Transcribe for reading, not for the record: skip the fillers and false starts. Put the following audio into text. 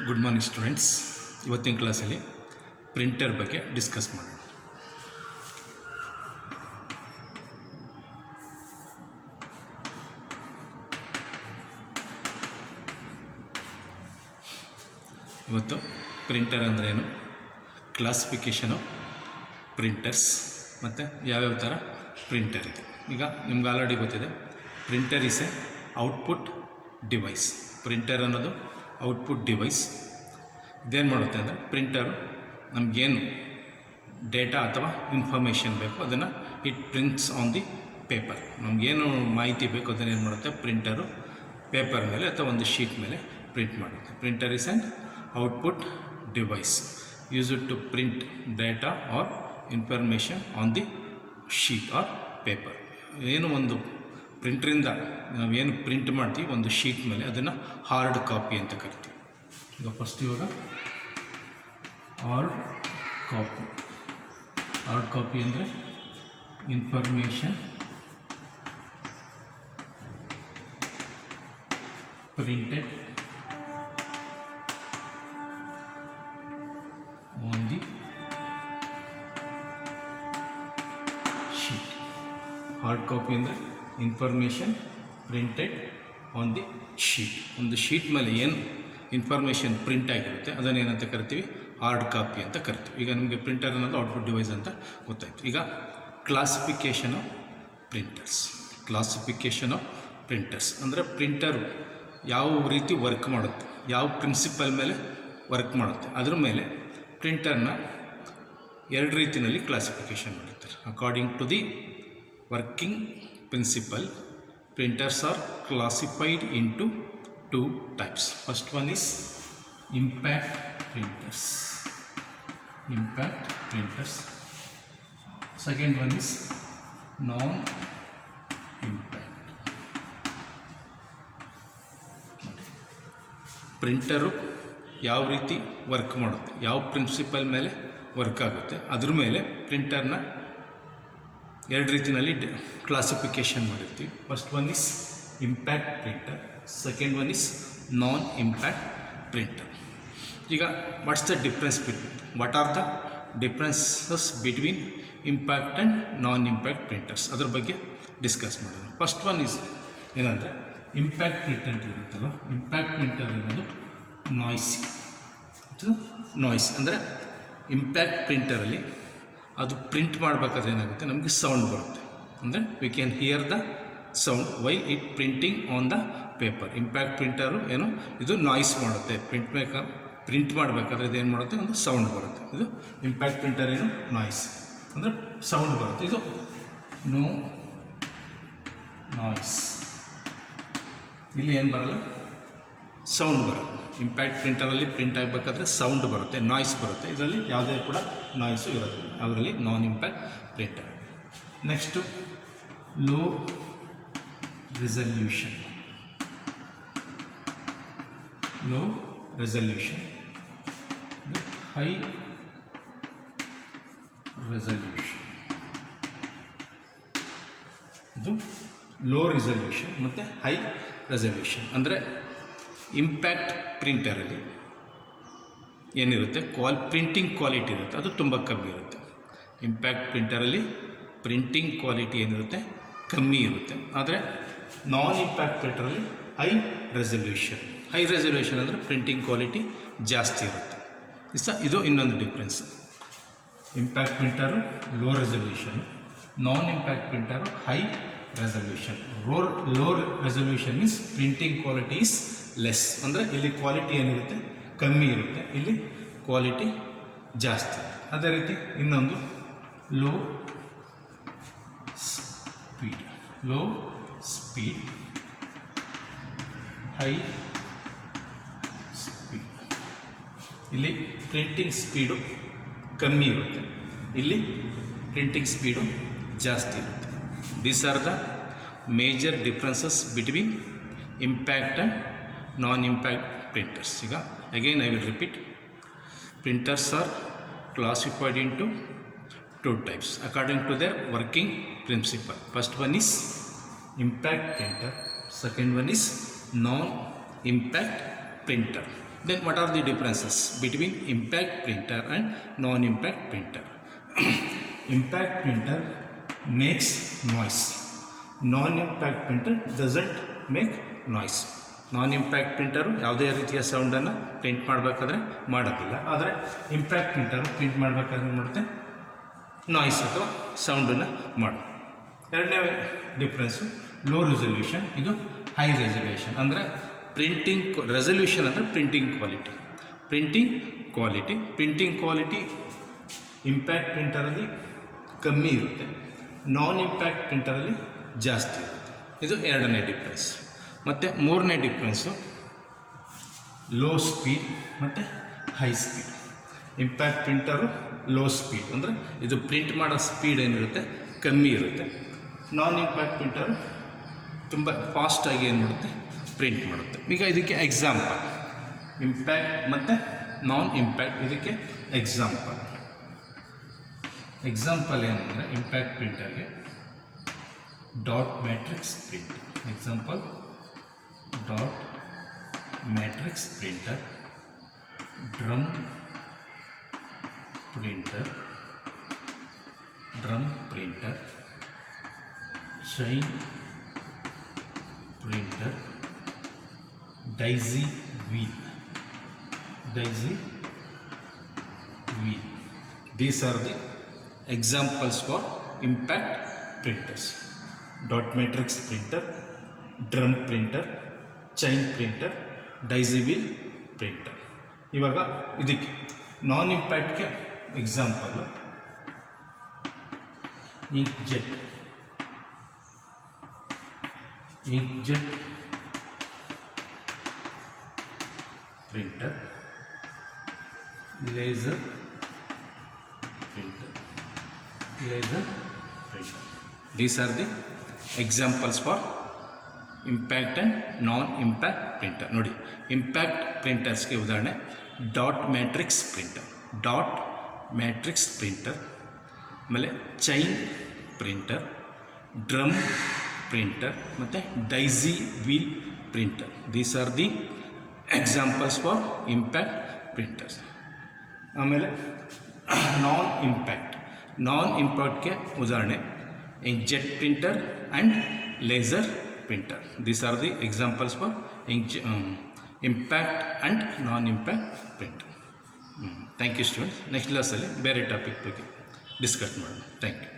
Good morning students. ಇವತ್ತಿನ ಕ್ಲಾಸಲ್ಲಿ printer ಬಗ್ಗೆ ಡಿಸ್ಕಸ್ ಮಾಡೋಣ. ಇವತ್ತು ಪ್ರಿಂಟರ್ ಅಂದ್ರೇನು, ಕ್ಲಾಸಿಫಿಕೇಷನು ಪ್ರಿಂಟರ್ಸ್ ಮತ್ತು ಯಾವ್ಯಾವ ಥರ ಪ್ರಿಂಟರ್ ಇದೆ. ಈಗ ನಿಮ್ಗೆ ಆಲ್ರೆಡಿ ಗೊತ್ತಿದೆ, printer is A output device. Printer ಅನ್ನೋದು ಔಟ್ಪುಟ್ ಡಿವೈಸ್. ಇದೇನು ಮಾಡುತ್ತೆ ಅಂದರೆ, ಪ್ರಿಂಟರು ನಮಗೇನು ಡೇಟಾ ಅಥವಾ ಇನ್ಫಾರ್ಮೇಷನ್ ಬೇಕು ಅದನ್ನು it prints on the paper. ನಮಗೇನು ಮಾಹಿತಿ ಬೇಕು ಅದನ್ನು ಏನು ಮಾಡುತ್ತೆ, ಪ್ರಿಂಟರು ಪೇಪರ್ ಮೇಲೆ ಅಥವಾ ಒಂದು ಶೀಟ್ ಮೇಲೆ ಪ್ರಿಂಟ್ ಮಾಡುತ್ತೆ. Printer is an output device used to print data or information on the sheet or paper. ಏನು ಒಂದು ಪ್ರಿಂಟ್ರಿಂದ ನಾವೇನು ಪ್ರಿಂಟ್ ಮಾಡ್ತೀವಿ ಒಂದು ಶೀಟ್ ಮೇಲೆ, ಅದನ್ನು ಹಾರ್ಡ್ ಕಾಪಿ ಅಂತ ಕರಿತೀವಿ. ಈಗ ಫಸ್ಟ್ ಇವಾಗ ಹಾರ್ಡ್ ಕಾಪಿ ಅಂದರೆ information printed on the sheet. Hard copy ಅಂದರೆ information printed on the sheet. ಒಂದು ಶೀಟ್ ಮೇಲೆ ಏನು ಇನ್ಫಾರ್ಮೇಷನ್ ಪ್ರಿಂಟ್ ಆಗಿರುತ್ತೆ ಅದನ್ನೇನಂತ ಕರಿತೀವಿ, ಹಾರ್ಡ್ ಕಾಪಿ ಅಂತ ಕರಿತೀವಿ. ಈಗ ನಿಮಗೆ ಪ್ರಿಂಟರ್ ಅನ್ನೋದು ಔಟ್ಪುಟ್ ಡಿವೈಸ್ ಅಂತ ಗೊತ್ತಾಯಿತು. ಈಗ ಕ್ಲಾಸಿಫಿಕೇಷನ್ ಆಫ್ ಪ್ರಿಂಟರ್ಸ್ ಅಂದರೆ ಪ್ರಿಂಟರು ಯಾವ ರೀತಿ ವರ್ಕ್ ಮಾಡುತ್ತೆ, ಯಾವ ಪ್ರಿನ್ಸಿಪಲ್ ಮೇಲೆ ವರ್ಕ್ ಮಾಡುತ್ತೆ, ಅದ್ರ ಮೇಲೆ ಪ್ರಿಂಟರ್ನ ಎರಡು ರೀತಿಯಲ್ಲಿ ಕ್ಲಾಸಿಫಿಕೇಷನ್ ಮಾಡುತ್ತಾರೆ. According to the working principle, printers are classified into two types. First one is impact printers. Second one is non-impact. Printer ಯಾವ ರೀತಿ ವರ್ಕ್ ಮಾಡುತ್ತೆ, ಯಾವ ಪ್ರಿನ್ಸಿಪಲ್ ಮೇಲೆ ವರ್ಕ್ ಆಗುತ್ತೆ, ಅದ್ರ ಮೇಲೆ ಪ್ರಿಂಟರ್ನ ಎರಡು ರೀತಿಯಲ್ಲಿ ಕ್ಲಾಸಿಫಿಕೇಷನ್ ಮಾಡಿರ್ತೀವಿ. First one is impact printer, second one is non impact printer. ಈಗ what's the difference what are the differences between impact and non impact printers, ಅದ್ರ ಬಗ್ಗೆ ಡಿಸ್ಕಸ್ ಮಾಡೋಣ. ಫಸ್ಟ್ ಒನ್ ಇಸ್ ಏನಂದರೆ, ಇಂಪ್ಯಾಕ್ಟ್ ಪ್ರಿಂಟರ್ ಇರುತ್ತಲ್ಲ, impact printer ಅನ್ನೋದು noise ಅಂದರೆ impact ಪ್ರಿಂಟರಲ್ಲಿ ಅದು ಪ್ರಿಂಟ್ ಮಾಡಬೇಕಾದ್ರೆ ಏನಾಗುತ್ತೆ, ನಮಗೆ ಸೌಂಡ್ ಬರುತ್ತೆ. ಅಂದರೆ we can hear the sound while it printing on the paper. Impact printer ಏನು, ಇದು ನಾಯ್ಸ್ ಮಾಡುತ್ತೆ. ಪ್ರಿಂಟ್ ಮಾಡಬೇಕಾದ್ರೆ ಇದೇನು ಮಾಡುತ್ತೆ, ಒಂದು ಸೌಂಡ್ ಬರುತ್ತೆ. ಇದು ಇಂಪ್ಯಾಕ್ಟ್ ಪ್ರಿಂಟರ್ ಏನು, ನಾಯ್ಸ್ ಅಂದರೆ ಸೌಂಡ್ ಬರುತ್ತೆ. ಇದು ನೋ ನಾಯ್ಸ್, ಇಲ್ಲಿ ಏನು ಬರಲ್ಲ, ಸೌಂಡ್ ಬರುತ್ತೆ. ಇಂಪ್ಯಾಕ್ಟ್ ಪ್ರಿಂಟರಲ್ಲಿ ಪ್ರಿಂಟ್ ಆಗಬೇಕಾದ್ರೆ ಸೌಂಡ್ ಬರುತ್ತೆ, ನಾಯ್ಸ್ ಬರುತ್ತೆ. ಇದರಲ್ಲಿ ಯಾವುದೇ ಕೂಡ ನಾಯ್ಸು ಇರೋದಿಲ್ಲ, ಅದರಲ್ಲಿ non impact printer. Next low resolution. High resolution. ಇದು ಲೋ ರೆಸಲ್ಯೂಷನ್ ಮತ್ತು ಹೈ ರೆಸಲ್ಯೂಷನ್. ಅಂದರೆ ಇಂಪ್ಯಾಕ್ಟ್ ಪ್ರಿಂಟರಲ್ಲಿ ಏನಿರುತ್ತೆ, ಪ್ರಿಂಟಿಂಗ್ ಕ್ವಾಲಿಟಿ ಇರುತ್ತೆ, ಅದು ತುಂಬ ಕಮ್ಮಿ ಇರುತ್ತೆ. ಇಂಪ್ಯಾಕ್ಟ್ ಪ್ರಿಂಟರಲ್ಲಿ ಪ್ರಿಂಟಿಂಗ್ ಕ್ವಾಲಿಟಿ ಏನಿರುತ್ತೆ, ಕಮ್ಮಿ ಇರುತ್ತೆ. ಆದರೆ ನಾನ್ ಇಂಪ್ಯಾಕ್ಟ್ ಪ್ರಿಂಟರಲ್ಲಿ ಹೈ ರೆಸಲ್ಯೂಷನ್ ಅಂದರೆ ಪ್ರಿಂಟಿಂಗ್ ಕ್ವಾಲಿಟಿ ಜಾಸ್ತಿ ಇರುತ್ತೆ. ಇದು ಇನ್ನೊಂದು difference. Impact printer low resolution, non impact printer high resolution. Low resolution means printing quality is less, ಅಂದರೆ ಇಲ್ಲಿ ಕ್ವಾಲಿಟಿ ಏನಿರುತ್ತೆ ಕಮ್ಮಿ ಇರುತ್ತೆ, ಇಲ್ಲಿ ಕ್ವಾಲಿಟಿ ಜಾಸ್ತಿ. ಅದೇ ರೀತಿ ಇನ್ನೊಂದು ಲೋ ಸ್ಪೀಡ್, ಹೈ ಸ್ಪೀಡ್. ಇಲ್ಲಿ ಪ್ರಿಂಟಿಂಗ್ ಸ್ಪೀಡು ಕಮ್ಮಿ ಇರುತ್ತೆ, ಇಲ್ಲಿ ಪ್ರಿಂಟಿಂಗ್ ಸ್ಪೀಡು ಜಾಸ್ತಿ ಇರುತ್ತೆ. These are the major differences between impact and non impact printers. Again I will repeat, printers are classified into two types according to their working principle. First one is impact printer, second one is non impact printer. Then what are the differences between impact printer and non-impact printer? Impact printer makes noise. Non-impact printer doesn't make noise. Non impact printer ಯಾವುದೇ ರೀತಿಯ ಸೌಂಡನ್ನು print ಮಾಡಬೇಕಾದ್ರೆ ಮಾಡೋದಿಲ್ಲ. ಆದರೆ impact printer print ಮಾಡಬೇಕಾದ್ರೆ ಮಾಡುತ್ತೆ, noise ಅಥವಾ ಸೌಂಡನ್ನು ಮಾಡುತ್ತೆ. ಎರಡನೇ ಡಿಫ್ರೆನ್ಸು ಲೋ ರೆಸಲ್ಯೂಷನ್, ಇದು ಹೈ ರೆಸಲ್ಯೂಷನ್. ಅಂದರೆ ಪ್ರಿಂಟಿಂಗ್ ರೆಸಲ್ಯೂಷನ್ ಅಂದರೆ ಪ್ರಿಂಟಿಂಗ್ ಕ್ವಾಲಿಟಿ ಇಂಪ್ಯಾಕ್ಟ್ ಪ್ರಿಂಟರಲ್ಲಿ ಕಮ್ಮಿ ಇರುತ್ತೆ, ನಾನ್-ಇಂಪ್ಯಾಕ್ಟ್ ಪ್ರಿಂಟರಲ್ಲಿ ಜಾಸ್ತಿ ಇರುತ್ತೆ. ಇದು ಎರಡನೇ ಡಿಫ್ರೆನ್ಸ್. ಮತ್ತು ಮೂರನೇ ಡಿಫ್ರೆನ್ಸು ಲೋ ಸ್ಪೀಡ್ ಮತ್ತು high speed. Impact printer low speed ಅಂದರೆ ಇದು ಪ್ರಿಂಟ್ ಮಾಡೋ ಸ್ಪೀಡ್ ಏನಿರುತ್ತೆ ಕಮ್ಮಿ ಇರುತ್ತೆ. ನಾನ್-ಇಂಪ್ಯಾಕ್ಟ್ ಪ್ರಿಂಟರು ತುಂಬ ಫಾಸ್ಟಾಗಿ ಏನು ಮಾಡುತ್ತೆ ಪ್ರಿಂಟ್ ಮಾಡುತ್ತೆ. ಈಗ ಇದಕ್ಕೆ ಎಕ್ಸಾಂಪಲ್ ಇಂಪ್ಯಾಕ್ಟ್ ಮತ್ತು ನಾನ್-ಇಂಪ್ಯಾಕ್ಟ್, ಇದಕ್ಕೆ ಎಕ್ಸಾಂಪಲ್ ಏನಂದರೆ ಇಂಪ್ಯಾಕ್ಟ್ ಪ್ರಿಂಟರ್ಗೆ dot matrix print. Example dot matrix printer, drum printer, chain printer, daisy wheel. These are the examples for impact printers. Dot matrix printer, drum printer, chain printer, daisy wheel printer. ಇವಾಗ ಇದಕ್ಕೆ non ಇಂಪ್ಯಾಕ್ಟ್ಗೆ example inkjet printer, laser printer. These are the examples for impact and non-impact printer. ನೋಡಿ, impact ಪ್ರಿಂಟರ್ಸ್ಗೆ ಉದಾಹರಣೆ dot matrix printer, ಆಮೇಲೆ chain printer, drum printer ಮತ್ತು daisy wheel printer. These are the examples for impact printers. ಆಮೇಲೆ non ಇಂಪ್ಯಾಕ್ಟ್ಗೆ ಉದಾಹರಣೆ inkjet printer and laser printer. These are the examples for impact and non impact printer. Thank you students. Next ಕ್ಲಾಸಲ್ಲಿ ಬೇರೆ topic ಬಗ್ಗೆ discuss ಮಾಡೋಣ. Thank you.